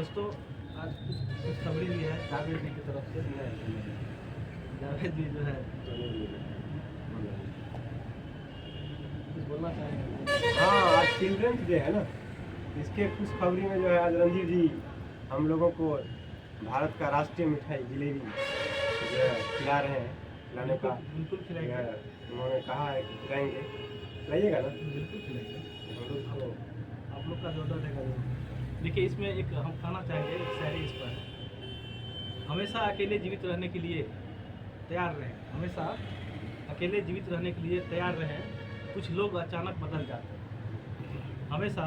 दोस्तों आज कुछ खबरी भी है जावेद जी की तरफ से। जावेद जी जो है कुछ बोलना चाहेंगे? हाँ, आज चिल्ड्रंस डे है ना, इसके खुशखबरी में जो है आज रणधीर जी हम लोगों को भारत का राष्ट्रीय मिठाई जिलेबी जो है खिला रहे हैं। खिलाने का बिल्कुल खिलाएंगे, उन्होंने कहा है कि खिलाएंगे, खिलाइएगा ना? बिल्कुल खिलाएंगे। हम लोग को आप लोग का जो ऑर्डर रहेगा वो देखिए। इसमें एक हम कहना चाहेंगे, एक शायरी इस पर है। हमेशा अकेले जीवित रहने के लिए तैयार रहें, हमेशा अकेले जीवित रहने के लिए तैयार रहें, कुछ लोग अचानक बदल जाते हैं। हमेशा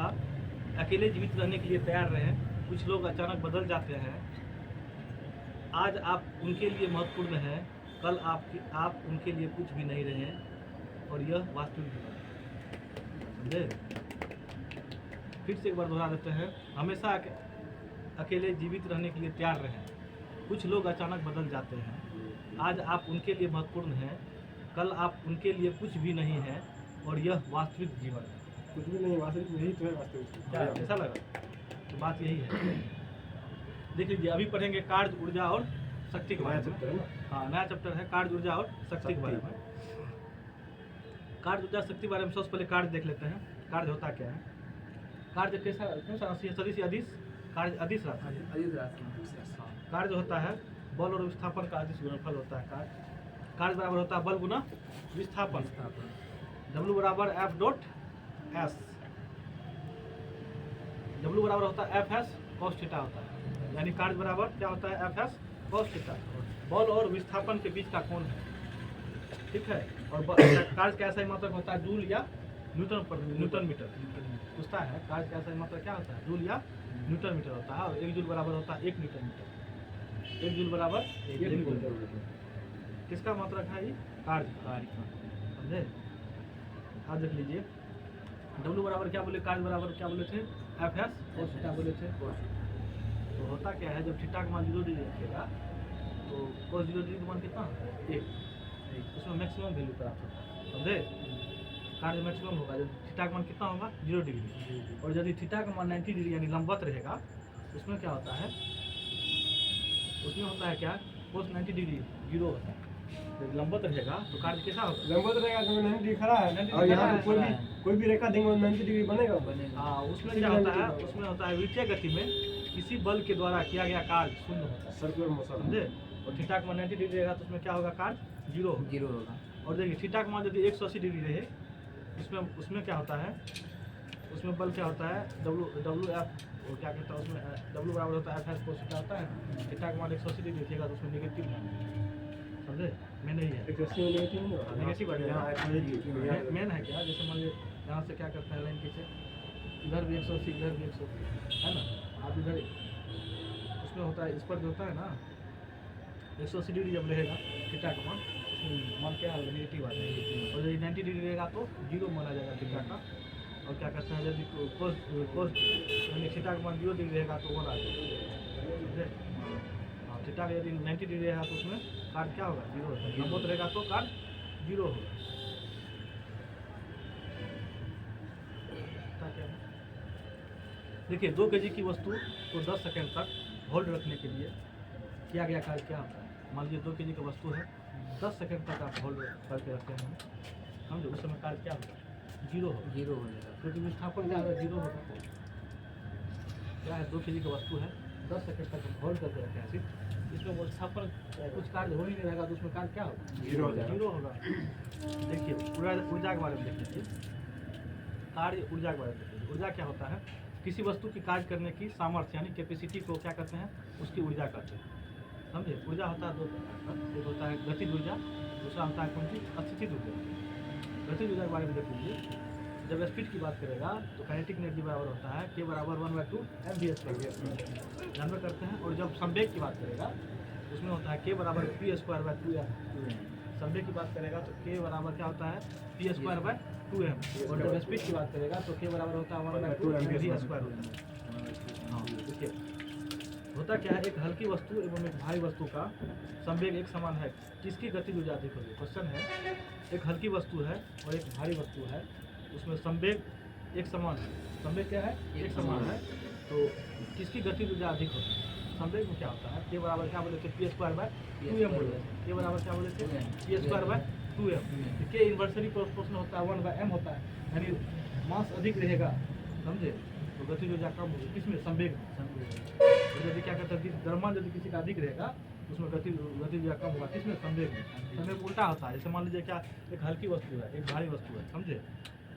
अकेले जीवित रहने के लिए तैयार रहें, कुछ लोग अचानक बदल जाते हैं। आज आप उनके लिए महत्वपूर्ण हैं, कल आप उनके लिए कुछ भी नहीं रहे, और यह वास्तविक जीवन है। समझे? फिर से एक बार दोहरा देते हैं। हमेशा अकेले जीवित रहने के लिए तैयार रहें, कुछ लोग अचानक बदल जाते हैं। आज आप उनके लिए महत्वपूर्ण हैं, कल आप उनके लिए कुछ भी नहीं हैं, और यह वास्तविक जीवन है। कुछ भी नहीं, वास्तविक यही तो है वास्तविक। क्या ऐसा लगा? तो बात यही है। देख लीजिए, अभी पढ़ेंगे कार्य, ऊर्जा और शक्ति के बारे में। हाँ, नया चैप्टर है कार्य, ऊर्जा और शक्ति के बारे में। कार्य, ऊर्जा, शक्ति के बारे में सबसे पहले कार्य देख लेते हैं। कार्य होता क्या है? कार्य कैसा, कौन सा राशि है? सदिश अदिश? कार्य अदिश राशि। कार्य जो होता है बल और विस्थापन का अदिश गुणनफल होता है। कार्य बराबर होता है बल गुना विस्थापन। W बराबर F डॉट S। W बराबर होता है FS cos थीटा होता है। यानी कार्य बराबर क्या होता है? FS cos theta. बल और विस्थापन के बीच का कोण है, ठीक है। और कार्य का ऐसा ही मात्रक होता है जूल या न्यूटन मीटर। पूछता है कार्य का ऐसा ही मात्रक क्या होता है? जूल या न्यूटन मीटर होता है। और 1 जूल बराबर होता है 1 न्यूटन मीटर। 1 जूल बराबर 1 न्यूटन मीटर। किसका मात्रक है? ये कार्य का। समझे? आज देख लीजिए, W बराबर क्या बोले? कार्य बराबर क्या बोले थे? FS cos थीटा बोले थे। तो होता क्या है, जब थीटा का मान 0 डिग्री रखेगा तो cos 0 डिग्री का मान कितना? 1। उसमें मैक्सिमम वैल्यू प्राप्त होता है। समझे? कार्य मैक्सिमम होगा जब थीटा का मान कितना होगा? 0 डिग्री। और यदि थीटा का मान 90 डिग्री यानी लंबवत रहेगा, उसमें क्या होता है? उसमें होता है क्या? cos 90 डिग्री 0 होता है। जब लंबवत रहेगा तो कार्य कैसा होगा? लंबवत रहेगा तो 90 डिग्री खड़ा है, और यहाँ पे कोई भी रेखा देंगे 90 डिग्री बनेगा। हाँ, उसमें क्या होता है? उसमें होता है वित्तीय गति में किसी बल के द्वारा किया गया कार्य शून्य होता है। Circular motion. समझे? और थीटा का मान 90 डिग्री रहेगा तो उसमें क्या होगा? कार्य 0 होगा। और देखिए, थीटा का मान यदि 180 डिग्री रहे, उसमें क्या होता है? उसमें बल क्या होता है? WF, और क्या कहता है उसमें? W बराबर होता है FS cos थीटा होता है। थीटा का मान 180 डिग्री रहेगा तो उसमें नेगेटिव है। समझे? मैं नहीं है नेगेटिव है। मेन है क्या? जैसे मान लीजिए यहाँ से क्या करते हैं, लाइन खींचे, इधर भी 180, इधर भी 180, है ना? आप इधर उसमें होता है, इस पर जो होता है ना 180 डिग्री जब रहेगा थीटा का मान, उसमें मान क्या है? नेगेटिव आ जाएगा। और यदि 90 डिग्री रहेगा तो 0 माना जाएगा थीटा का। और क्या करते हैं, यदि cos यानी थीटा का मान 0 डिग्री रहेगा तो 1 आ जाएगा। समझे? हाँ, थीटा का यदि 90 डिग्री रहेगा तो उसमें कार्य क्या होगा? 0 होगा। लंबवत रहेगा तो कार्य 0 होगा। देखिए, 2 kg की वस्तु को 10 सेकंड तक होल्ड रखने के लिए किया गया कार्य क्या होता है? मान लीजिए 2 kg की वस्तु है, 10 सेकंड तक आप होल्ड करके रखते हैं, समझो, उस समय कार्य क्या होगा? 0 होगा। क्योंकि विस्थापन क्या होगा? 0 होगा। क्या है? 2 kg की वस्तु है, 10 सेकंड तक होल्ड करके रखें सिर्फ, इसमें विस्थापन कुछ कार्य हो ही नहीं रहेगा तो उसमें कार्य क्या होगा? 0 होगा। देखिए, ऊर्जा के बारे में देख लीजिए। कार्य, ऊर्जा के बारे में देखिए। ऊर्जा क्या होता है? किसी वस्तु की कार्य करने की सामर्थ्य यानी कैपेसिटी को क्या कहते हैं? उसकी ऊर्जा कहते हैं। समझे? ऊर्जा होता है 2 प्रकार का। एक होता है गतिज ऊर्जा, दूसरा होता है कौन सी? अस्थितिज ऊर्जा। गतिज ऊर्जा के बारे में देख लीजिए। जब स्पीड की बात करेगा तो काइनेटिक एनर्जी बराबर होता है K बराबर 1/2 mvs जानवर करते हैं। और जब संवेग की बात करेगा उसमें होता है K बराबर p²/2m। संवेग की बात करेगा तो K बराबर क्या होता है? p²/2m। और जब स्पीड की बात करेगा तो K बराबर होता है 1/2 mv² होता है। हाँ, देखिए होता क्या है, एक हल्की वस्तु एवं एक भारी वस्तु का संवेग एक समान है, किसकी गतिज ऊर्जा अधिक होगी? क्वेश्चन है, एक हल्की वस्तु है और एक भारी वस्तु है, उसमें संवेग एक समान है। संवेग क्या है? एक समान है। तो किसकी गतिज ऊर्जा अधिक होती है? संवेग में क्या होता है? के बराबर क्या बोले थे? पी स्क्वायर बाय 2m बोले थे। के बराबर क्या बोले थे? P square by 2m। के इन्वर्सली प्रोपोर्शनल होता है 1/m होता है, यानी मास अधिक रहेगा, समझे? तो गतिज ऊर्जा कम होगी किसमें? संवेग में। तो यदि क्या कहते हैं कि द्रव्यमान यदि किसी का अधिक रहेगा उसमें गतिज ऊर्जा कम होगा किसमें? संवेग में। संवेग उल्टा होता है, जैसे मान लीजिए क्या एक हल्की वस्तु है, एक भारी वस्तु है, समझे?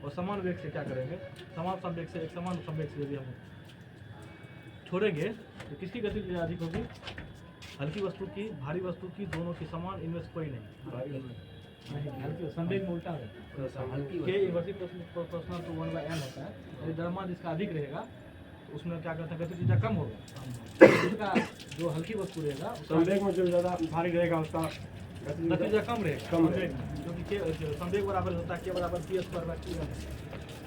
और समान वेग से क्या करेंगे? समान संवेग से, एक समान संवेग से यदि हम छोड़ेंगे तो किसकी गतिज ऊर्जा अधिक होगी? हल्की वस्तु की, भारी वस्तु की, दोनों की समान, इनमें से कोई नहीं। हल्की संवेग में उल्टा है। के इन्वर्सली प्रोपोर्शनल टू 1/m होता है, यदि द्रव्यमान जिसका अधिक रहेगा तो उसमें क्या करते हैं? गतिज ऊर्जा कम होगा। जिसका जो हल्की वस्तु रहेगा उसका संवेग में जो ज़्यादा भारी रहेगा उसका गतिज ऊर्जा कम रहेगा, कम संवेग में, क्योंकि के संवेग बराबर होता है के बराबर पी स्क्वायर बाय 2m,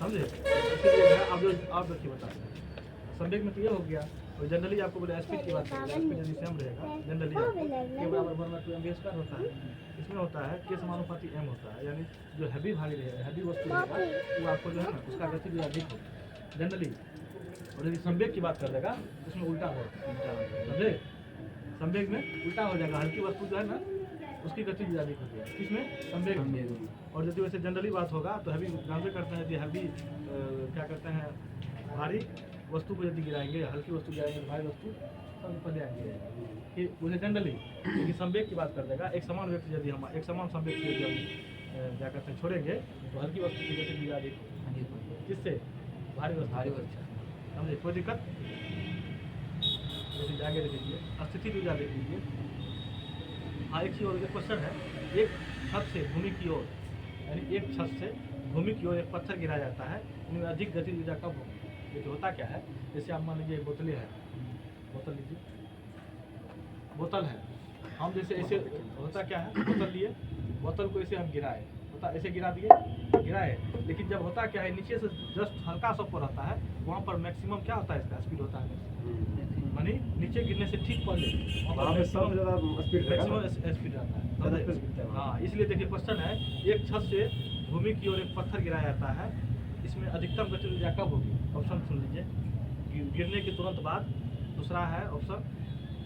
समझे? इसलिए आप जो आप देखिए बताते हैं संवेग में तो ये हो गया। और जनरली आपको बोले स्पीड की बात करेंगे, स्पीड यदि सेम रहेगा जनरली के बराबर 1/2m स्क्वायर होता है। इसमें होता है के समानुपाती m होता है, यानी जो हैवी भारी रहेगा, हैवी वस्तु रहेगा वो आपको जो है ना उसका गतिज ऊर्जा अधिक होगा जनरली। और यदि संवेग की बात कर देगा उसमें उल्टा होगा, समझे? संवेग में उल्टा हो जाएगा, हल्की वस्तु जो है ना उसकी गतिज ऊर्जा अधिक होती है किसमें? संवेग में। और यदि वैसे जनरली बात होगा तो हैवी जानते करते हैं, यदि हैवी क्या करते हैं भारी वस्तु को यदि गिराएंगे, हल्की वस्तु गिराएंगे, भारी वस्तु सब ऊपर जाएंगे कि उसे जनरली। लेकिन संवेग की बात कर देगा, एक समान वेग से यदि हम एक समान संवेग से यदि हम क्या करते हैं छोड़ेंगे तो हल्की वस्तु की गतिज ऊर्जा अधिक होगी किससे? भारी वस्तु। समझे? कोई दिक्कत? जैसे आगे देख लीजिए, स्थिति ऊर्जा देख लीजिए। हाँ, एक चीज और क्वेश्चन है, एक छत से भूमि की ओर, यानी एक छत से भूमि की ओर एक पत्थर गिराया जाता है, इनमें अधिक गतिज ऊर्जा कब होगी? देखिए होता क्या है, जैसे आप मान लीजिए बोतलें है, बोतल लीजिए, बोतल है, हम जैसे ऐसे होता क्या है, बोतल लिए, बोतल को ऐसे हम गिराए, होता ऐसे गिरा दिए, गिराए, लेकिन जब होता क्या है नीचे से जस्ट हल्का सा ऊपर रहता है, वहाँ पर मैक्सिमम क्या होता है इसका स्पीड होता है, मानी नीचे गिरने से ठीक पहले वहाँ पे सबसे ज़्यादा स्पीड मैक्सिमम स्पीड रहता है। हाँ, इसलिए देखिए क्वेश्चन है, एक छत से भूमि की ओर एक पत्थर गिराया जाता है, इसमें अधिकतम गतिज ऊर्जा कब होगी? ऑप्शन सुन लीजिए, गिरने के तुरंत बाद, दूसरा है ऑप्शन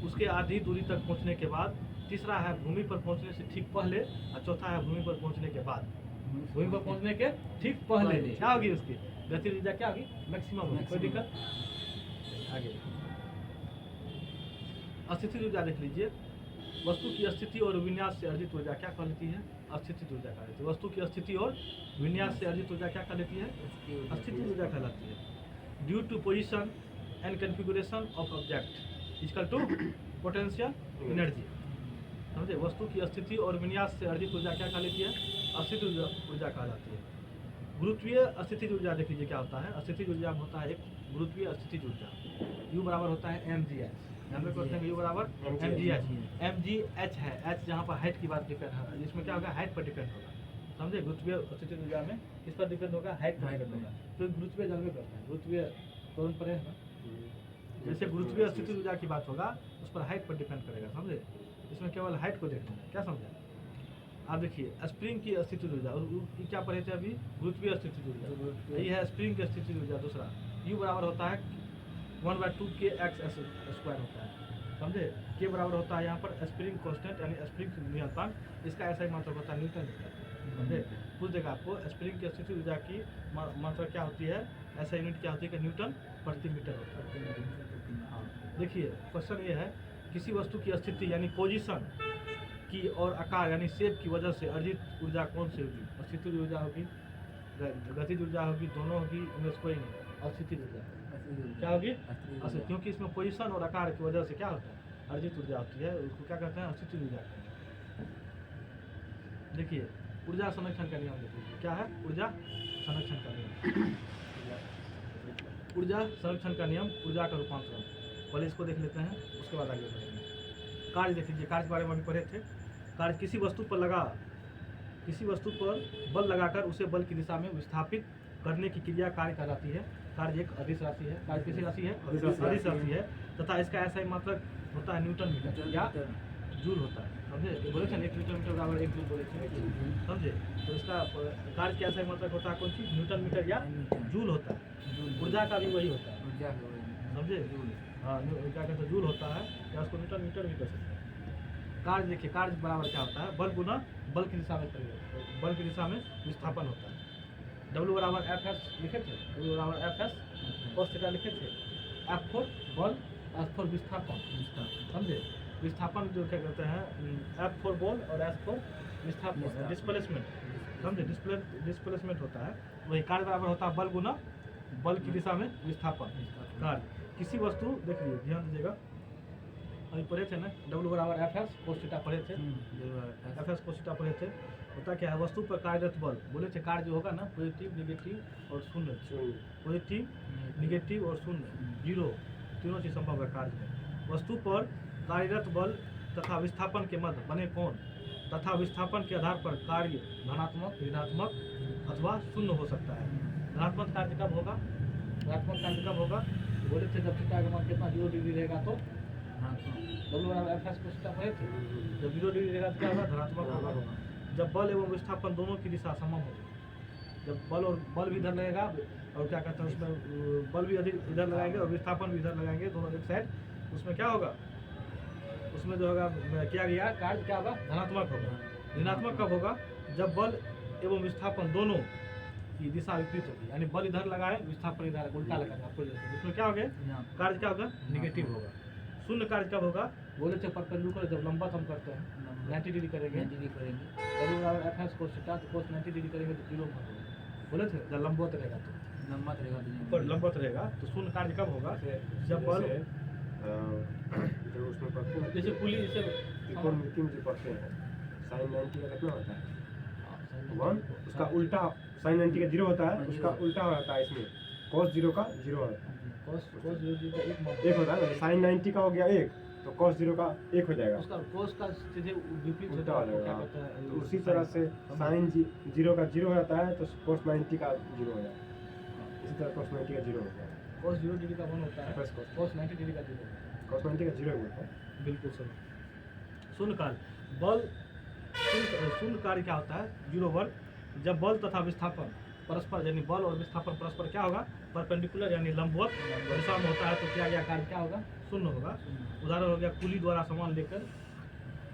उसके आधी दूरी तक पहुंचने के बाद, तीसरा है भूमि पर पहुंचने से ठीक पहले, और चौथा है भूमि पर पहुंचने के बाद। भूमि पर पहुंचने के ठीक पहले क्या होगी उसकी गतिज ऊर्जा? क्या होगी? मैक्सिमम होगी। कोई दिक्कत? आगे स्थिति ऊर्जा देख लीजिए, वस्तु की स्थिति और विन्यास से अर्जित ऊर्जा क्या कहलाती है? स्थिति ऊर्जा कहलाती है। वस्तु की स्थिति और विन्यास से अर्जित ऊर्जा क्या कहलाती है? स्थिति ऊर्जा कहलाती है। Due to position and configuration of object equal to potential energy, समझे? वस्तु की स्थिति और विन्यास से अर्जित ऊर्जा क्या कहलाती है? स्थिति ऊर्जा कहलाती है। गुरुत्वीय स्थितिज ऊर्जा देख लीजिए क्या होता है। स्थितिज ऊर्जा में होता है एक गुरुत्वीय स्थितिज ऊर्जा, U बराबर होता है mgh, यहाँ पे क्वेश्चन U बराबर mgh है, h जहाँ पर हाइट की बात डिपेंड है, जिसमें क्या होगा हाइट पर डिपेंड होगा, समझे? गुरुत्वीय स्थितिज ऊर्जा में किस पर डिपेंड होगा? हाइट पर डिपेंड होगा। तो गुरुत्वीय जानवे करते हैं, गुरुत्वीय तुरंत पर है ना, जैसे गुरुत्वीय स्थितिज ऊर्जा की बात होगा उस पर हाइट पर डिपेंड करेगा, समझे? इसमें केवल हाइट को देखना है, क्या समझे? आप देखिए स्प्रिंग की स्थितिज ऊर्जा, क्या पढ़े थे अभी? गुरुत्वीय स्थितिज ऊर्जा, यही है स्प्रिंग की स्थितिज ऊर्जा। दूसरा U बराबर होता है 1/2 kx स्क्वायर होता है, समझे? के बराबर होता है यहाँ पर स्प्रिंग कांस्टेंट यानी स्प्रिंग नियतांक, इसका ऐसा ही मात्रा होता है न्यूटन मीटर, समझे? पूछ देगा आपको स्प्रिंग की स्थितिज ऊर्जा की मात्रा क्या होती है, ऐसा यूनिट क्या होती है कि न्यूटन प्रति मीटर होता है। हाँ, देखिए क्वेश्चन ये है, किसी वस्तु की स्थिति यानी पोजीशन की और आकार यानी शेप की वजह से अर्जित ऊर्जा कौन सी होगी? स्थितिज ऊर्जा होगी, गतिज ऊर्जा होगी, दोनों होगी, इनमें से कोई नहीं। स्थितिज ऊर्जा क्या होगी? अस्थित, क्योंकि इसमें पोजीशन और आकार की वजह से क्या होता है? अर्जित ऊर्जा होती है, उसको क्या कहते हैं? स्थितिज ऊर्जा कहते हैं। देखिए ऊर्जा संरक्षण का नियम देखिए, क्या है? ऊर्जा संरक्षण का नियम, ऊर्जा संरक्षण का नियम, ऊर्जा का रूपांतरण। पहले इसको देख लेते हैं, उसके बाद आगे बढ़ेंगे। कार्य देख लीजिए, कार्य के बारे में अभी पढ़े थे। कार्य किसी वस्तु पर बल लगाकर उसे बल की दिशा में विस्थापित करने की क्रिया कार्य कहलाती है। कार्य एक अदिश राशि है। कार्य किसी राशि है? अदिश राशि है, तथा इसका ऐसा ही मात्रक होता है न्यूटन मीटर या जूल होता है, समझे? बोले थे 1 न्यूटन मीटर बराबर 1 जूल बोले थे, समझे? तो इसका कार्य क्या ऐसा ही मात्रक होता है, कौन सी? न्यूटन मीटर या जूल होता है। ऊर्जा का भी वही होता है, समझे? हाँ, क्या कहते हैं, जूल होता है, या उसको न्यूटन मीटर भी कर सकते हैं। कार्य देखिए, कार्य बराबर क्या होता है, बल गुना बल की दिशा में परिवर्तन, बल की दिशा में विस्थापन होता है। W बराबर एफ एस लिखे थे, W बराबर एफ एस cos थीटा लिखे थे। F4 बल, S4 विस्थापन, समझे? विस्थापन जो क्या कहते हैं, F4 बल और S4 विस्थापन, डिस्प्लेसमेंट, समझे? डिस्प्लेसमेंट होता है। वही कार्य बराबर होता है बल गुना बल की दिशा में विस्थापन। कार्य किसी वस्तु, देख लीजिए, ध्यान दीजिएगा, अभी पढ़े थे ना, W बराबर एफ एस cos थीटा पढ़े थे, एफ एस cos थीटा पढ़े थे। होता क्या है, वस्तु पर कार्यरत बल, बोले थे कार्य जो होगा ना, पॉजिटिव नेगेटिव और शून्य, पॉजिटिव नेगेटिव और शून्य, जीरो, तीनों चीज संभव है कार्य में। वस्तु पर कार्यरत बल तथा विस्थापन के मध्य बने कोण तथा विस्थापन के आधार पर कार्य धनात्मक, ऋणात्मक अथवा शून्य हो सकता है। धनात्मक कार्य कब होगा, ऋणात्मक कार्य कब होगा, बोले थे जब थीटा का मान कितना 0 डिग्री रहेगा तो W बराबर एफ एस cos थीटा पढ़े थे। जब 0 डिग्री रहेगा तो क्या होगा, धनात्मक होगा। जब बल एवं विस्थापन दोनों की दिशा समम होगी, जब बल भी इधर लगेगा और क्या कहते हैं उसमें बल भी अधिक इधर लगाएंगे और विस्थापन भी इधर लगाएंगे, दोनों एक साइड, उसमें क्या होगा, उसमें जो होगा किया गया कार्य क्या होगा, धनात्मक होगा। ऋणात्मक कब होगा, जब बल एवं विस्थापन दोनों की दिशा विपरीत होगी, यानी बल इधर लगाए, विस्थापन इधर उल्टा लगाएगा, उसमें क्या होगा, कार्य क्या होगा, निगेटिव होगा। शून्य कार्य कब होगा, बोले थे परपेंडिकुलर, जब लंबा हम करते हैं 90 डिग्री करेंगे, W बराबर एफ एस cos थीटा, तो cos 90 डिग्री करेंगे तो 0 होगा। बोले थे जब लंबोत रहेगा तो लंबत रहेगा तो शून्य कार्य कब होगा, जब बल, जो उसमें पढ़ते हैं, जैसे पुली, जैसे त्रिकोणमिति में जो पढ़ते हैं, sin 90 का कितना होता है 1, उसका उल्टा sin 90 का 0 होता है, उसका उल्टा होता है इसमें cos 0 का 0 होता है, cos 0 का एक होता है, sin 90 का हो गया 1, तो cos 0 का 1 हो जाएगा, उसका cos का सीधे विपरीत उल्टा होता हो है, क्या जाएगा। कहता है, तो उसी तरह से sin 0 का 0 हो जाता है, तो cos 90 का 0 हो जाएगा, इसी तरह cos 90 का 0 हो जाएगा, cos 0 डिग्री का 1 होता है, FS cos 90 डिग्री का 0 होता है। cos 90 का 0 होता है। बिल्कुल सही। शून्य कार्य बल, शून्य कार्य क्या होता है, 0 वर्ग, जब बल तथा विस्थापन परस्पर, यानी बल और विस्थापन परस्पर क्या होगा, परपेंडिकुलर यानी लंबवत दिशा में होता है, तो क्या गया कार्य क्या होगा, शून्य होगा। उदाहरण हो गया, कुली द्वारा सामान लेकर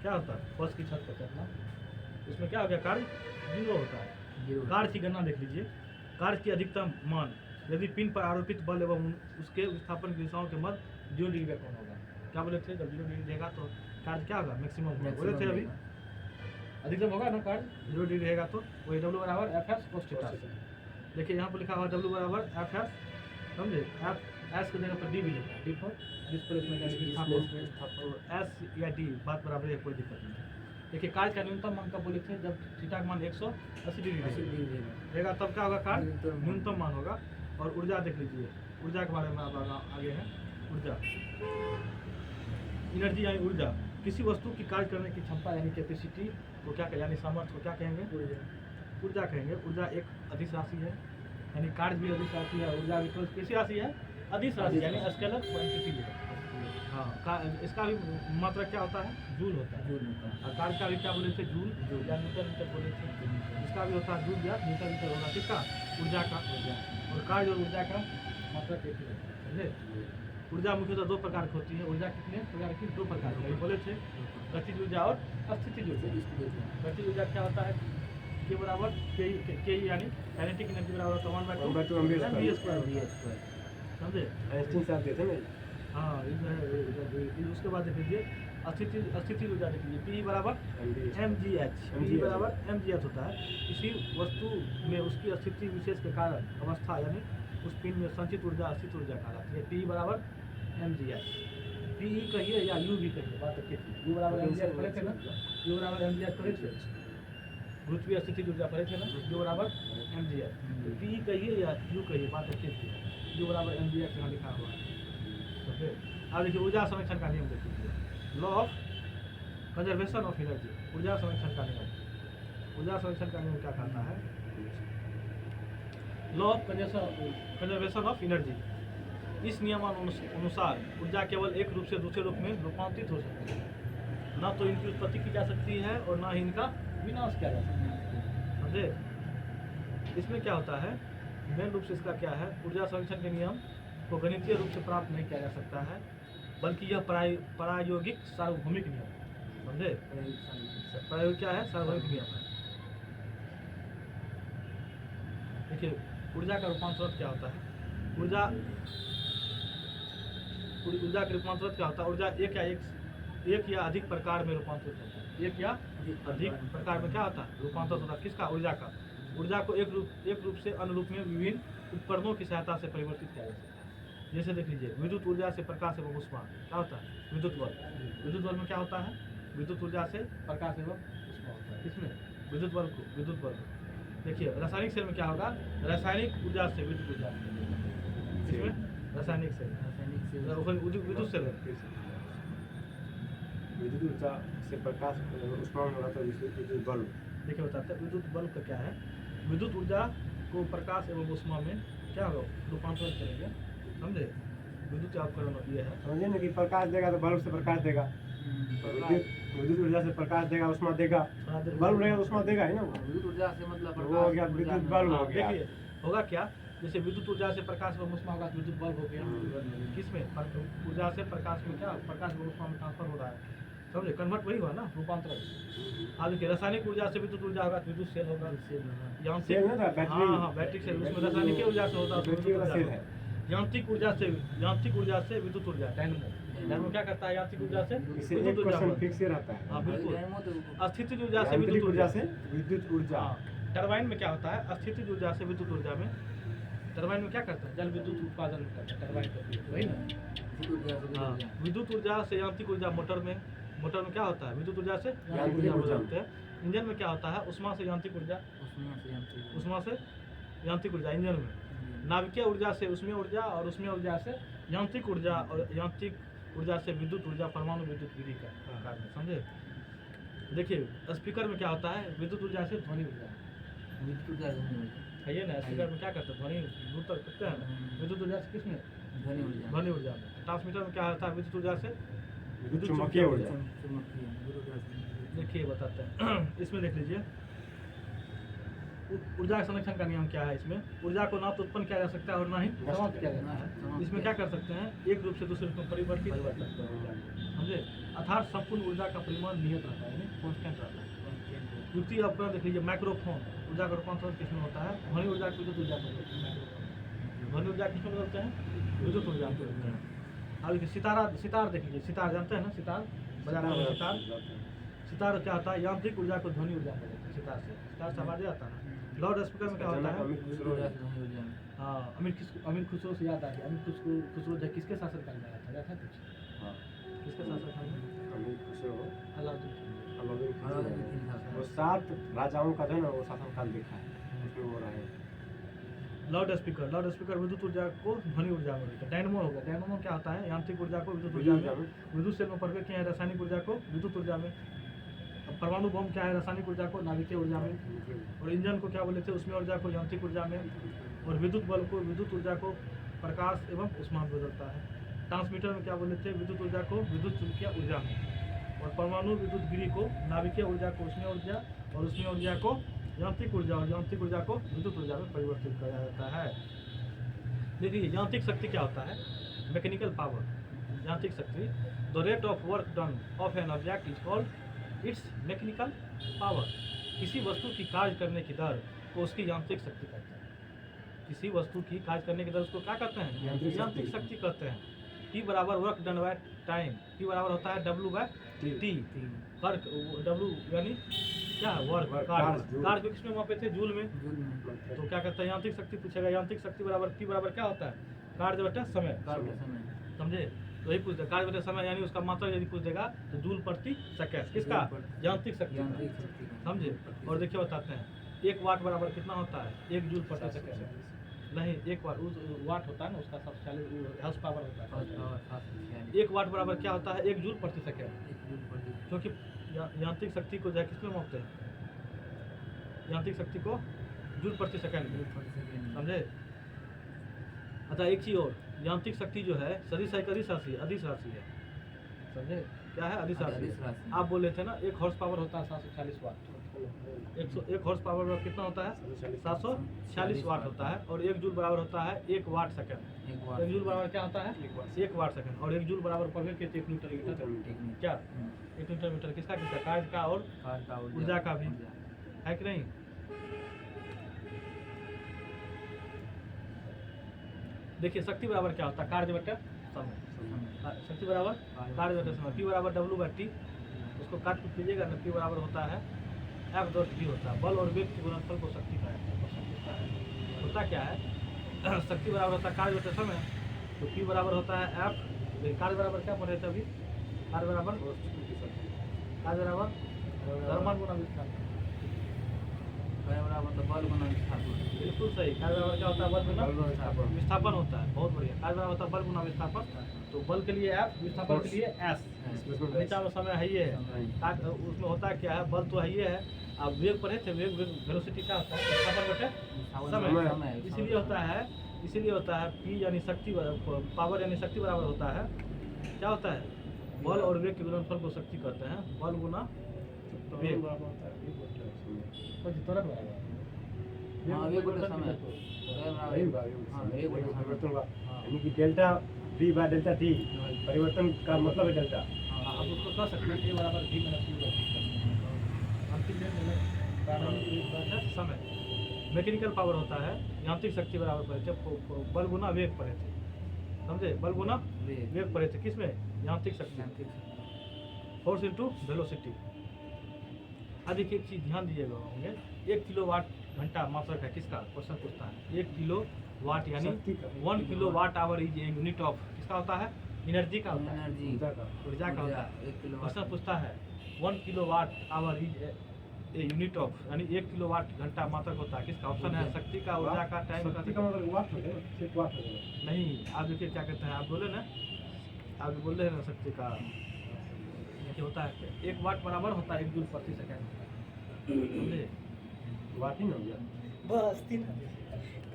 क्या होता है, बस की छत पर चढ़ना, इसमें क्या हो गया, कार्य 0 होता है। कार्य की गणना देख लीजिए, कार्य की अधिकतम मान यदि पिन पर आरोपित बल एवं उसके विस्थापन की दिशाओं के मध्य 0 डिग्री का कोण होगा। क्या बोले थे, जब 0 डिग्री रहेगा तो कार्य क्या होगा, मैक्सिमम होगा, बोले थे अभी, अधिकतम होगा ना कार्य, 0 डिग्री रहेगा तो वही W बराबर एफ एस cos थीटा। देखिए यहाँ पर लिखा हुआ W बराबर एफ एस, समझे, एफ एस की जगह पर डी भी लिखा है, डी फॉर डिस्प्लेसमेंट यानी विस्थापन, एस या डी बात बराबर है, कोई दिक्कत नहीं है। देखिए कार्य का न्यूनतम मान कब बोले थे, जब थीटा का मान 180 डिग्री रहेगा, तब क्या होगा, कार्य न्यूनतम मान होगा। और ऊर्जा देख लीजिए, ऊर्जा के बारे में आप आगे हैं, ऊर्जा, एनर्जी यानी ऊर्जा, किसी वस्तु की कार्य करने की क्षमता यानी कैपेसिटी को क्या कहें, यानी सामर्थ्य को क्या कहेंगे, ऊर्जा कहेंगे। ऊर्जा एक अदिश राशि है, यानी कार्य भी अदिश राशि है, ऊर्जा भी कैसी राशि है, अदिश राशि, यानी स्केलर क्वांटिटी है। हाँ, इसका भी मात्रा क्या होता है, जूल होता है, और कार्य का भी क्या बोले थे, जूल या न्यूटन मीटर बोले थे, इसका भी होता है जूल या न्यूटन मीटर होगा, किसका, ऊर्जा का। और कार्य और ऊर्जा का मात्रा कैसी है, समझे। ऊर्जा मुख्यतः 2 प्रकार की होती है, ऊर्जा कितने प्रकार की, 2 प्रकार की, बोले थे गतिज ऊर्जा और अस्थितिज ऊर्जा। गतिज ऊर्जा क्या होता है, के बराबर के यानी काइनेटिक एनर्जी बराबर होता है 1/2 mv², समझे, आइंस्टीन साहब देते हैं ना। हाँ, उसके बाद देख लीजिए अस्थितिज ऊर्जा देख लीजिए, P बराबर mgh, P बराबर mgh होता है। किसी वस्तु में उसकी स्थिति विशेष के कारण अवस्था यानी उस पिन में संचित ऊर्जा अस्थित ऊर्जा कहलाती है। P बराबर mgh, PE कहिए या U भी कहिए, बात रखिए। U बराबर mgh पढ़े थे ना, U बराबर mgh पढ़े थे, पृथ्वी स्थिति ऊर्जा पढ़े थे ना, U बराबर mgh, PE कहिए या U कहिए, बात रखिए। U बराबर mgh यहाँ लिखा हुआ है। अब देखिए ऊर्जा संरक्षण का नियम देखिए, law of conservation of energy, ऊर्जा संरक्षण का नियम। ऊर्जा संरक्षण का नियम क्या कहता है, law of conservation of energy. इस नियमानुसार ऊर्जा केवल एक रूप से दूसरे रूप में रूपांतरित हो सकती है, न तो इनकी उत्पत्ति की जा सकती है और न ही इनका विनाश किया जा सकता है, समझे। इसमें क्या होता है, मेन रूप से इसका क्या है, ऊर्जा संरक्षण के नियम को गणितीय रूप से प्राप्त नहीं किया जा सकता है, बल्कि यह प्रायोगिक सार्वभौमिक नियम है। समझे? प्रायोगिक क्या है? सार्वभौमिक नियम है। देखिए ऊर्जा का रूपांतरण क्या होता है? ऊर्जा के रूपांतरण क्या होता है? ऊर्जा एक या अधिक प्रकार में रूपांतरित होता है। एक या अधिक प्रकार में क्या होता है? रूपांतरित होता है। किसका? ऊर्जा का। ऊर्जा को एक रूप से अन्य रूप में विभिन्न उपकरणों की सहायता से परिवर्तित किया जा सकता है। जैसे देख लीजिए, विद्युत ऊर्जा से प्रकाश एवं ऊष्मा क्या होता है? विद्युत बल। विद्युत बल में क्या होता है? विद्युत ऊर्जा से प्रकाश एवं ऊष्मा होता है। किसमें? विद्युत बल को। देखिए रासायनिक सेल में क्या होगा? रासायनिक ऊर्जा से विद्युत ऊर्जा। किसमें? रासायनिक सेल। विद्युत सेल विद्युत ऊर्जा से प्रकाश ऊष्मा होगा तो विद्युत बल्ब। देखिए बताते हैं विद्युत बल्ब का क्या है। विद्युत ऊर्जा को प्रकाश एवं ऊष्मा में क्या होगा? रूपांतरित करेंगे। समझे? विद्युत उपकरण ये है। समझिए ना कि प्रकाश देगा तो बल्ब से प्रकाश देगा, विद्युत ऊर्जा से प्रकाश देगा, ऊष्मा देगा। बल्ब रहेगा तो ऊष्मा देगा ही ना। विद्युत ऊर्जा से मतलब वो हो गया विद्युत बल्ब हो गया। देखिए होगा क्या? जैसे विद्युत ऊर्जा से प्रकाश एवं ऊष्मा होगा तो विद्युत बल्ब हो गया। किसमें? ऊर्जा से प्रकाश में क्या? प्रकाश एवं ऊष्मा में ट्रांसफर हो रहा है। समझे? कन्वर्ट वही हुआ ना, रूपांतरण। अब देखिए रासायनिक ऊर्जा से विद्युत ऊर्जा होगा तो विद्युत सेल होगा। बैटरी सेल, उसमें रासायनिक ऊर्जा से होता है। यांत्रिक ऊर्जा से विद्युत ऊर्जा डायनमो क्या करता है? यांत्रिक ऊर्जा से विद्युत ऊर्जा फिक्स रहता है। हाँ बिल्कुल। स्थितिज ऊर्जा से यांत्रिक विद्युत ऊर्जा ऊर्जा से विद्युत ऊर्जा। टरबाइन में क्या होता है? स्थितिज ऊर्जा से विद्युत ऊर्जा में। टरबाइन में क्या करता है? जल विद्युत उत्पादन करता है टरबाइन का, वही ना। हाँ, विद्युत ऊर्जा से यांत्रिक ऊर्जा मोटर में क्या होता है? विद्युत ऊर्जा से यांत्रिक ऊर्जा बदलते हैं। इंजन में क्या होता है? उष्मा से यांत्रिक ऊर्जा इंजन में। नाभिकीय ऊर्जा से उष्मीय ऊर्जा और उष्मीय ऊर्जा से यांत्रिक ऊर्जा और यांत्रिक ऊर्जा से विद्युत ऊर्जा परमाणु विद्युत गिरी का कार्य है। समझे? देखिए स्पीकर में क्या होता है? विद्युत ऊर्जा से ध्वनि ऊर्जा है ये ना। स्पीकर में क्या करते हैं? ध्वनि दूर करते हैं ना। विद्युत ऊर्जा से किसमें? ध्वनि ऊर्जा में। ट्रांसमीटर में क्या होता है? विद्युत ऊर्जा से विद्युत चुम्बकीय ऊर्जा। देखिए बताते हैं इसमें देख लीजिए ऊर्जा के संरक्षण का नियम क्या है। इसमें ऊर्जा को ना तो उत्पन्न किया जा सकता है और ना ही समाप्त किया जा सकता है। इसमें क्या कर सकते हैं? एक रूप से दूसरे रूप में परिवर्तित कर सकते हैं। समझे? अर्थात संपूर्ण ऊर्जा का परिमाण नियत रहता है, कांस्टेंट रहता है। युक्ति उपकरण देख लीजिए, माइक्रोफोन ऊर्जा का रूपांतरण किसमें होता है? ध्वनि ऊर्जा को विद्युत ऊर्जा में। ध्वनि ऊर्जा किसमें बदलते हैं? विद्युत ऊर्जा में बदलते हैं। अब सितार देख लीजिए। सितार जानते हैं ना? सितार बजाना है। सितार क्या होता है? यांत्रिक ऊर्जा को ध्वनि ऊर्जा में बदलते हैं। सितार से आवाज आता है। लाउड स्पीकर में क्या होता है? हाँ, अमीर खुसरो से याद आ गया। अमीर खुसरो जो किसके शासनकाल में आया था? याद है कुछ? किसके शासनकाल में? अमीर खुसरो अलाउद्दीन। वो 7 राजाओं का जो है ना वो शासनकाल देखा है, उसमें वो रहे। लाउड स्पीकर विद्युत ऊर्जा को ध्वनि ऊर्जा में बदलता है। डायनमो होगा। डायनमो क्या होता है? यांत्रिक ऊर्जा को विद्युत ऊर्जा में। विद्युत सेल में परिवर्तित किया है। रासायनिक ऊर्जा को विद्युत ऊर्जा में। परमाणु बम क्या है? रासायनिक ऊर्जा को नाभिकीय ऊर्जा में। और इंजन को क्या बोले थे? उसमें ऊर्जा को यांत्रिक ऊर्जा में। और विद्युत बल को विद्युत ऊर्जा को प्रकाश एवं ऊष्मा में बदलता है। ट्रांसमीटर में क्या बोले थे? विद्युत ऊर्जा को विद्युत चुम्बकीय ऊर्जा में। और परमाणु विद्युत गिरी को नाभिकीय ऊर्जा को उष्मीय ऊर्जा और उष्मीय ऊर्जा को यांत्रिक ऊर्जा और यांत्रिक ऊर्जा को विद्युत ऊर्जा में परिवर्तित किया जाता है। देखिए यांत्रिक शक्ति क्या होता है? Mechanical power. यांत्रिक शक्ति the rate of work done of an object is called its mechanical power. किसी वस्तु की कार्य करने की दर को उसकी यांत्रिक शक्ति कहते हैं। किसी वस्तु की कार्य करने की दर उसको क्या कहते हैं? यांत्रिक शक्ति कहते हैं। T बराबर work done by time. T बराबर होता है W by T। Work W यानी क्या है? वर्क कार्य किसमें मापे थे? जूल में। तो क्या कहते हैं? यांत्रिक शक्ति पूछेगा। यांत्रिक शक्ति बराबर T बराबर क्या होता है? कार्य बटा समय। समझे? तो यही पूछ देगा। कार्य बटे समय यानी उसका मात्रा यदि पूछ देगा तो जूल प्रति सेकंड। किसका? यांत्रिक शक्ति। समझे? और देखिए बताते हैं 1 वाट बराबर कितना होता है? 1 जूल प्रति सेकंड। नहीं, 1 वाट होता है ना, उसका 40 हाउस पावर होता है। 1 वाट बराबर क्या होता है? 1 जूल प्रति सेकंड। क्योंकि यांत्रिक शक्ति को जो है किसमें मापते हैं? यांत्रिक शक्ति को जूल प्रति सेकंड। समझे? अच्छा एक चीज और, यांत्रिक शक्ति जो है सदिश राशि है। समझे? क्या है? अदिश राशि। आप बोले थे ना 1 हॉर्स पावर होता है 740 वाट। 101 हॉर्स पावर कितना होता है? 746 वाट होता है। और 1 जूल बराबर होता है 1 वाट सेकंड। 1 जूल बराबर क्या होता है? 1 वाट सेकंड। और 1 जूल बराबर पर के 1 न्यूटन मीटर। क्या 1 न्यूटन मीटर? किसका किसका? कार्य का और ऊर्जा का भी है कि नहीं? देखिए शक्ति बराबर क्या होता है? कार्य बटे समय। शक्ति बराबर कार्य बटे समय। P बराबर W/T। उसको काट के कीजिएगा ना। P बराबर होता है F.T होता है। बल और वेग के गुणनफल को शक्ति का होता क्या है? शक्ति बराबर होता है कार्य बटे समय। तो P बराबर होता है F। कार्य बराबर क्या पढ़े थे अभी? कार्य बराबर द्रव्यमान गुना विस्थापन। बल गुना विस्थापन। बिल्कुल सही। कार्य बराबर क्या होता है? बल गुना विस्थापन होता है। बहुत बढ़िया। कार्य बराबर होता है बल गुना विस्थापन। तो बल के लिए F, विस्थापन के लिए S। नीचा में समय है ये है। उसमें होता क्या है? बल तो है ये है। अब वेग पढ़े थे। वेग वेलोसिटी क्या होता है? विस्थापन बटे समय। इसीलिए होता है P यानी शक्ति पावर यानी शक्ति बराबर होता है क्या होता है? बल और वेग के गुणनफल को शक्ति कहते हैं। बल गुना वेग त्वरण बराबर। यानी कि delta V by delta T परिवर्तन का मतलब है डेल्टा। अब उसको कह सकते हैं A बराबर V माइनस U। अंतिम में समय। मैकेनिकल पावर होता है यांत्रिक शक्ति बराबर पढ़े थे। बल गुना वेग पढ़े थे। समझे? बल गुना वेग पढ़े थे। किसमें? यांत्रिक शक्ति। Force into velocity. अब एक चीज ध्यान दीजिएगा होंगे। 1 किलोवाट घंटा मात्रक है किसका? क्वेश्चन पूछता है। 1 किलो वाट यानी 1 kilowatt hour is unit of किसका होता है? एनर्जी का होता है। ऊर्जा का होता है। क्वेश्चन पूछता है 1 kilowatt hour is a unit of यानी 1 किलो वाट घंटा मात्रक होता है किसका? ऑप्शन है शक्ति का, ऊर्जा का, टाइम का। मतलब वाट हो गया, सिर्फ वाट हो गया। नहीं, आप देखिए क्या कहते हैं। आप बोले ना, आप बोल रहे हैं ना शक्ति का क्या होता है? 1 वाट बराबर होता है 1 जूल प्रति सेकंड। समझे? वाट ही ना हो गया। बस 3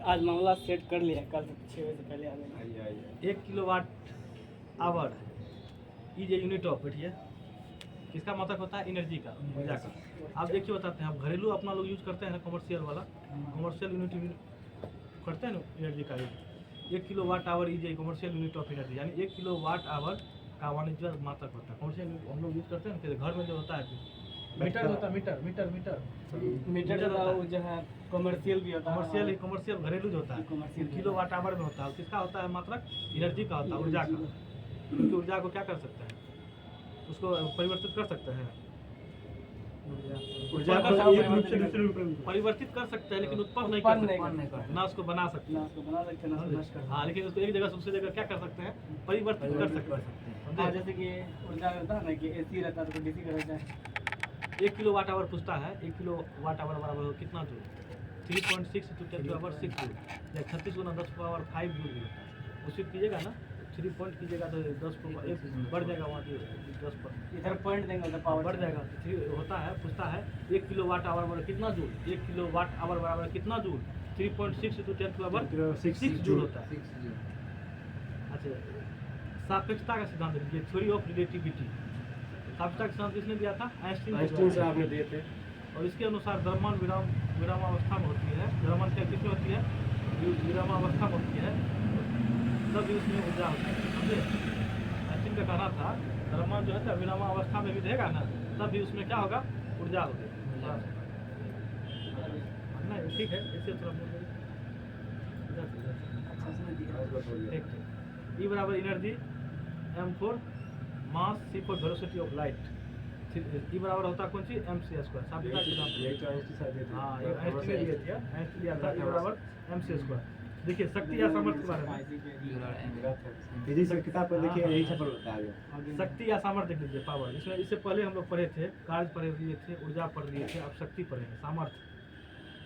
आज मामला सेट कर लिया। कल 6 बजे से पहले आ गए। 1 kilowatt hour is a unit of बैठिए किसका मात्रक होता है? एनर्जी का, ऊर्जा का। आप देखिए बताते हैं। आप घरेलू अपना लोग यूज करते हैं ना कमर्शियल वाला। कमर्शियल यूनिट करते हैं ना एनर्जी का। 1 kilowatt hour is a commercial unit of energy यानी 1 किलो वाट आवर का वाणिज्य मात्रक होता है। कमर्शियल हम लोग यूज करते हैं ना घर में जो होता है मीटर होता है। मीटर जो है कमर्शियल भी होता है। कमर्शियल घरेलू जो होता है कमर्शियल किलो वाट आवर में होता है। किसका होता है मात्रक? एनर्जी का होता है, ऊर्जा का। क्योंकि ऊर्जा को क्या कर सकते हैं? उसको परिवर्तित कर सकते हैं। ऊर्जा को एक रूप से दूसरे रूप में परिवर्तित कर सकते हैं लेकिन उत्पन्न नहीं कर सकते। ना उसको बना सकते ना उसको बना सकते हैं ना उसको नष्ट कर सकते हाँ, लेकिन उसको एक जगह से दूसरी जगह क्या कर सकते हैं? परिवर्तित कर सकते हैं। हैं। हाँ, जैसे कि ऊर्जा में होता है ना कि AC रहता है तो DC कर देता है। 1 किलो वाट आवर पूछता है। 1 किलो वाट आवर बराबर हो कितना जूल? 3.6 × 10⁻6 जूल या 36 × 10⁵ जूल भी होता है। उसी कीजिएगा ना 3 पॉइंट कीजिएगा तो 10 बढ़ जाएगा वहाँ 10 पर इधर पॉइंट देंगे उधर पावर बढ़ जाएगा। होता है पूछता है 1 किलो वाट आवर बराबर कितना जूल? 1 किलो वाट आवर बराबर कितना जूल? 3.6 × 10⁻6 जूल होता है। अच्छा, सापेक्षता का सिद्धांत देखिए। Theory of relativity. सापेक्षता का सिद्धांत किसने दिया था? आइंस्टीन से आपने दिए थे। और इसके अनुसार द्रव्यमान विरामावस्था में होती है। द्रव्यमान क्या किसमें होती है? विरामावस्था में होती है। तब भी उसमें ऊर्जा होती है। समझे? आइंस्टीन का कहना था द्रव्यमान जो है तो विरामावस्था में भी रहेगा ना तब भी उसमें क्या होगा? ऊर्जा होगी। नहीं ठीक है, इससे थोड़ा ठीक। E बराबर energy, M for mass, C for velocity of light. E बराबर होता है कौन सी? mc²। सापेक्षता के सिद्धांत यही तो आइंस्टीन से दिए थे। हाँ, ये आइंस्टीन दिया था। आइंस्टीन दिया था E बराबर mc²। देखिए शक्ति या सामर्थ्य के बारे में। फिजिक्स की किताब पर देखिए यही छपल होता है। शक्ति या सामर्थ्य देख लीजिए पावर। इसमें इससे पहले हम लोग पढ़े थे कार्य पढ़ लिए थे, ऊर्जा पढ़ लिए थे। अब शक्ति पढ़ेंगे, सामर्थ्य।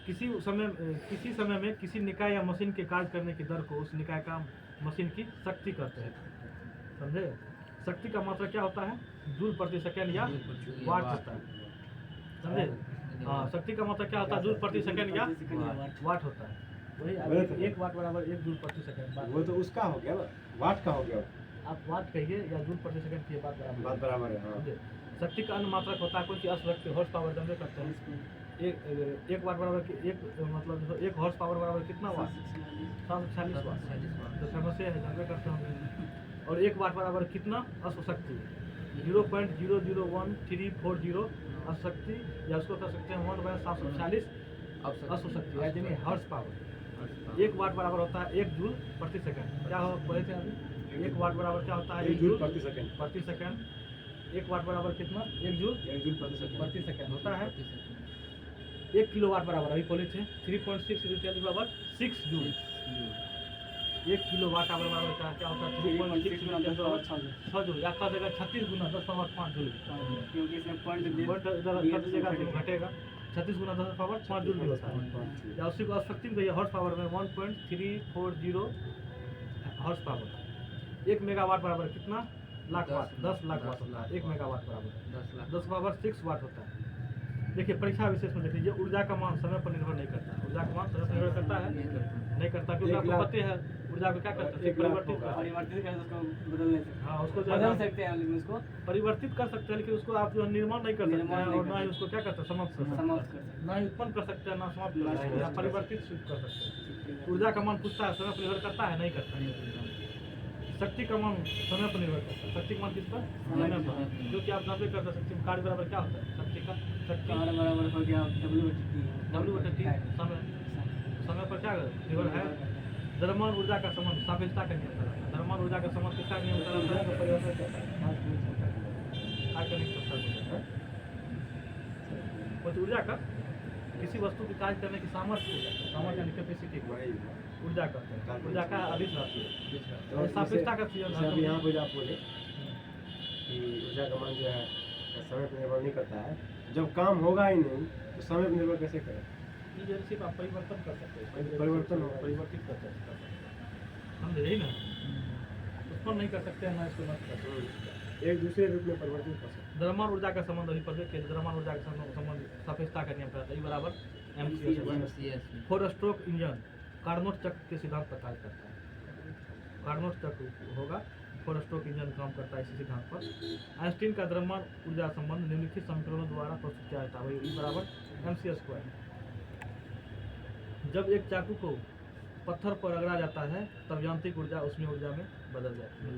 किसी समय में किसी निकाय या मशीन के कार्य करने की दर को उस निकाय का मशीन की शक्ति कहते हैं। समझे? शक्ति का मात्रा क्या होता है? जूल प्रति सेकंड या वाट होता है। समझे? हाँ, शक्ति का मात्रा क्या होता है? जूल प्रति सेकंड या वाट होता है। वही 1 वाट बराबर 1 जूल प्रति सेकंड। वो तो उसका हो गया ना, वाट का हो गया। आप वाट कहिए या जूल प्रति सेकंड की बात बराबर है। हाँ। शक्ति का अन्य मात्रक होता है, क्योंकि अशक्त हॉर्स पावर जनरेट करते हैं। एक वाट बराबर एक मतलब देखो, 1 हॉर्स पावर बराबर कितना वाट? 746 वाट। तो फेमस है, जनरेट करते होंगे। और 1 वाट बराबर कितना? अश्वशक्ति 0.001340 अश्वशक्ति, या उसको कह सकते हैं 1/746 अश्वशक्ति, यानी हॉर्स पावर। 1 वाट बराबर होता है 1 जूल प्रति सेकंड। क्या हो बोले थे अभी? 1 वाट बराबर क्या होता है? 1 जूल प्रति सेकंड। 1 वाट बराबर कितना? 1 जूल प्रति सेकंड होता है। 1 किलो वाट बराबर अभी बोले थे 3.6 बराबर 6 जूल। 1 किलो वाट आवर बराबर क्या होता है? 3.6 6 जूल, या कह देगा 36 गुना 10⁵ जूल, क्योंकि इसमें पॉइंट पॉइंट इधर कट देगा तो घटेगा। 36 गुना 10⁵ जूल भी होता है। या उसी को अशक्ति में हॉर्स पावर में 1.340 हॉर्स पावर। 1 मेगावाट बराबर कितना? लाख वाट, 10 लाख वाट होता है 1 मेगावाट बराबर 10 पावर 6 वाट होता है। देखिए परीक्षा विशेष में देख लीजिए, ऊर्जा का मान समय पर निर्भर नहीं करता। ऊर्जा का मान समय पर निर्भर करता है? नहीं करता, क्योंकि आपको पता है ऊर्जा को क्या करते हैं? परिवर्तित करते हैं। परिवर्तित करें तो उसको बदल नहीं सकते। हाँ, उसको बदल सकते हैं, लेकिन उसको परिवर्तित कर सकते हैं, लेकिन उसको आप जो है निर्माण नहीं कर सकते निर्माण हैं, नहीं और कर ना ही सकते। उसको क्या करते हैं? समाप्त कर सकते हैं। समाप्त कर सकते ना ही उत्पन्न कर सकते हैं, ना समाप्त कर सकते हैं, या परिवर्तित कर सकते हैं। हैं। ऊर्जा का मान पूछता है समय पर निर्भर करता है? नहीं करता। शक्ति का मान समय पर निर्भर करता है। शक्ति का मान किस पर? समय पर। क्योंकि आप जानते करते हैं शक्ति कार्य बराबर क्या होता है? शक्ति का शक्ति कार बराबर हो गया W/T। W/T समय पर क्या निर्भर है? द्रव्यमान ऊर्जा का संबंध सापेक्षता का नियम कराता है। द्रव्यमान ऊर्जा का संबंध किसका नियम कराता है? परिवर्तन करता है। कार्य नहीं करता है। कुछ ऊर्जा का किसी वस्तु की कार्य करने की सामर्थ्य यानी कैपेसिटी को ऊर्जा कहते हैं। ऊर्जा का अधिक राशि है। और सापेक्षता का जैसे अभी यहाँ पर आप बोले कि ऊर्जा का मान जो है समय पर निर्भर नहीं करता है, जब काम होगा ही नहीं तो समय पर निर्भर कैसे करें? ये जैसे सिर्फ आप परिवर्तन कर सकते हैं, परिवर्तन होगा। परिवर्तित कर सकते हैं। समझे यही ना? उत्पन्न नहीं कर सकते हैं, ना इसको नष्ट कर सकते हैं। एक दूसरे रूप में परिवर्तित कर सकते द्रव्यमान ऊर्जा का संबंध अभी पढ़े कि द्रव्यमान ऊर्जा का संबंध सापेक्षता का नियम कराता है। E बराबर mc/s। 4 स्ट्रोक इंजन कार्नोट चक्र के सिद्धांत पर कार्य करता है। कार्नोट चक्र होगा, 4 स्ट्रोक इंजन काम करता है इसी सिद्धांत पर। आइंस्टीन का द्रव्यमान ऊर्जा संबंध निम्नलिखित समीकरणों द्वारा प्रस्तुत किया जाता है। E बराबर mc²। जब एक चाकू को पत्थर पर रगड़ा जाता है तब यांत्रिक ऊर्जा उसमें ऊर्जा में बदल जाती है।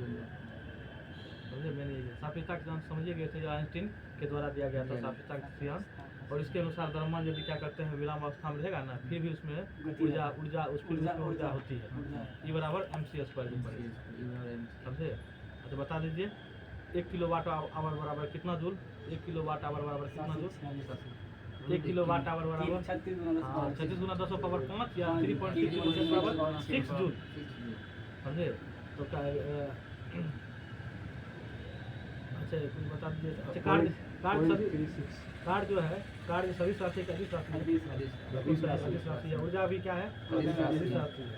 समझे? मैंने ये सापेक्षता के सिद्धांत समझिए गए थे, जो आइंस्टीन के द्वारा दिया गया था सापेक्षता का सिद्धांत। और इसके अनुसार द्रव्यमान यदि क्या करते हैं विराम अवस्था में रहेगा ना, फिर भी उसमें ऊर्जा होती है। E बराबर mc²। समझे? तो बता दीजिए 1 किलो वाट आवर बराबर कितना जूल? 1 किलो वाट आवर बराबर कितना जूल? 1 किलो वाट आवर बराबर 36 गुना 10⁵ या 3.6 बराबर 6 जूल। समझे? तो अच्छा कुछ बता दीजिए। अच्छा कार्ड जो है, कार्ड सभी राशि का अधिक राशि है। ऊर्जा भी क्या है? अधिक राशि है।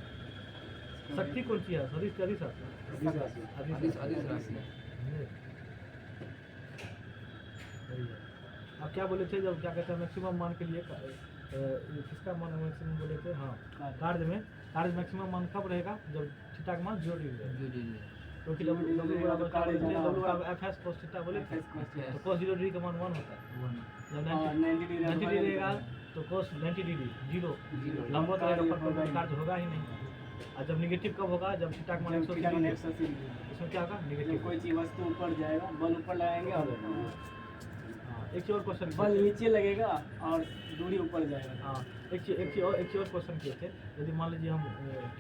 शक्ति कौन सी है? सदिश की अधिक राशि। अब क्या बोले थे, जब क्या कहते हैं मैक्सिमम मान के लिए किसका मान मैक्सिमम बोले थे? हाँ, कार्य मैक्सिमम मान कब रहेगा? जब थीटा का मान 0 डिग्री, क्योंकि W बराबर fs cos थीटा बोले थे, तो cos 0 डिग्री का मान 1 होता है। जब 90 डिग्री रहेगा तो cos 90 डिग्री 0 लंबवत रहेगा, पर कार्य होगा ही नहीं। और जब निगेटिव कब होगा? जब थीटा का मान 180। इसमें क्या होगा? निगेटिव। कोई चीज वस्तु ऊपर जाएगा, बल ऊपर लगाएंगे और एक चीज और क्वेश्चन बल नीचे लगेगा और दूरी ऊपर जाएगा। हाँ, एक चीज और क्वेश्चन किए थे, यदि मान लीजिए हम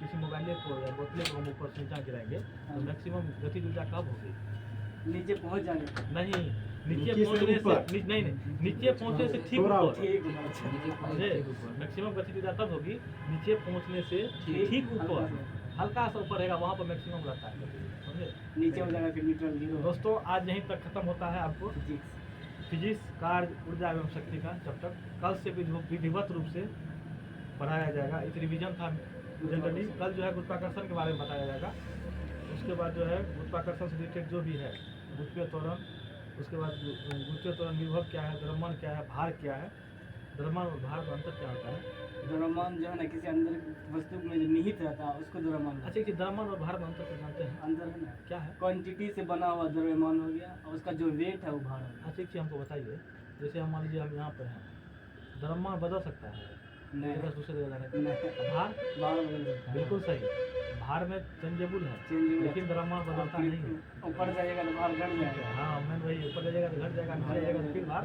किसी मोबाइल को या बोतले को हम ऊपर से नीचा गिराएंगे तो मैक्सिमम गति ऊर्जा कब होगी? नीचे पहुंच जाएंगे। नहीं, नीचे पहुंचने से नीचे पहुंचने से ठीक ऊपर। मैक्सिमम गति ऊर्जा तब होगी नीचे पहुंचने से ठीक ऊपर, हल्का सा ऊपर रहेगा, वहाँ पर मैक्सिमम रहता है। समझे? नीचे हो जाएगा फिर न्यूट्रल 0। दोस्तों आज यहीं तक खत्म होता है आपको फिजिक्स, कार्य, ऊर्जा एवं शक्ति का चैप्टर। कल से विधिवत रूप से पढ़ाया जाएगा। एक रिवीजन था जनरली। कल जो है गुरुत्वाकर्षण के बारे में बताया जाएगा। उसके बाद जो है गुरुत्वाकर्षण से रिलेटेड जो भी है, गुरुत्वीय त्वरण, उसके बाद गुरुत्वीय त्वरण विभव क्या है, द्रव्यमान क्या है, भार क्या है, द्रव्यमान और भार में अंतर क्या होता है? द्रव्यमान जो है ना किसी अंदर वस्तु में जो निहित रहता है उसको द्रव्यमान बोलते अच्छा, कि द्रव्यमान और भार में अंतर को जानते हैं? हैं। अंदर है ना क्या है? क्वांटिटी से बना हुआ द्रव्यमान हो गया और उसका जो वेट है वो भार हो गया। अच्छा, एक चीज़ हमको बताइए, जैसे हम मान लीजिए हम यहाँ पर हैं, द्रव्यमान बदल सकता है नहीं एक जगह से दूसरे जगह जाने का, नहीं भार भार बदल सकता है। बिल्कुल सही, भार में चेंजेबल है, Changeable है। लेकिन द्रव्यमान बदलता नहीं है। ऊपर जाएगा तो भार घट जाएगा। हाँ, मैं वही, ऊपर जाएगा तो घट जाएगा, नीचे जाएगा तो फिर भार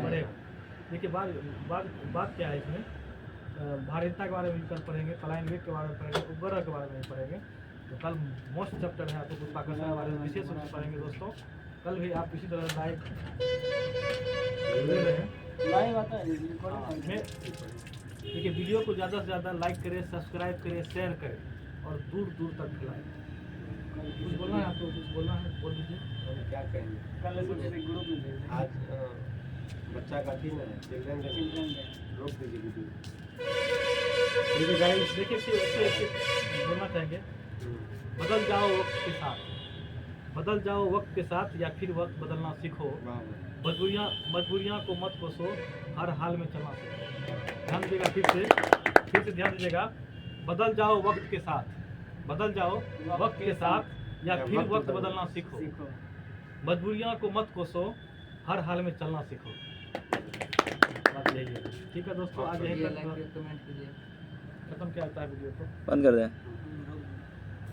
बढ़ेगा। देखिए बात क्या है इसमें, भारिता के बारे में भी कल पढ़ेंगे, पलायन वेग के बारे में पढ़ेंगे, उपग्रह के बारे में भी पढ़ेंगे। तो कल मोस्ट चैप्टर है, आपको गुरुत्वाकर्षण के बारे में विशेष रूप से पढ़ेंगे दोस्तों। कल भी आप इसी तरह लाइव जुड़े रहें। लाइव आता है हाँ, मैं देखिए, वीडियो को ज़्यादा से ज़्यादा लाइक करें, सब्सक्राइब करें, शेयर करें और दूर दूर तक फैलाएं। कुछ बोलना है आपको? कुछ बोलना है, बोल दीजिए। हम क्या कहेंगे? कल सबसे ग्रुप में भेज देंगे। आज बच्चा का थी ना, चिल्ड्रन डे, चिल्ड्रन डे। रोक दीजिए वीडियो। देखिए गाइस, देखिए ऐसे बोलना चाहेंगे, बदल जाओ वक्त के साथ, बदल जाओ वक्त के साथ, या फिर वक्त बदलना सीखो। वाह मजबूरियाँ को मत कोसो, हर हाल में चलना सीखो। ध्यान दीजिएगा, फिर से ध्यान दीजिएगा, बदल जाओ वक्त के साथ, बदल जाओ वक्त के साथ, या फिर वक्त बदलना सीखो। सीखो। मजबूरियाँ को मत कोसो, हर हाल में चलना सीखो। बात यही है। ठीक है दोस्तों, आज यही तक खत्म किया जाता है वीडियो को। बंद कर दें।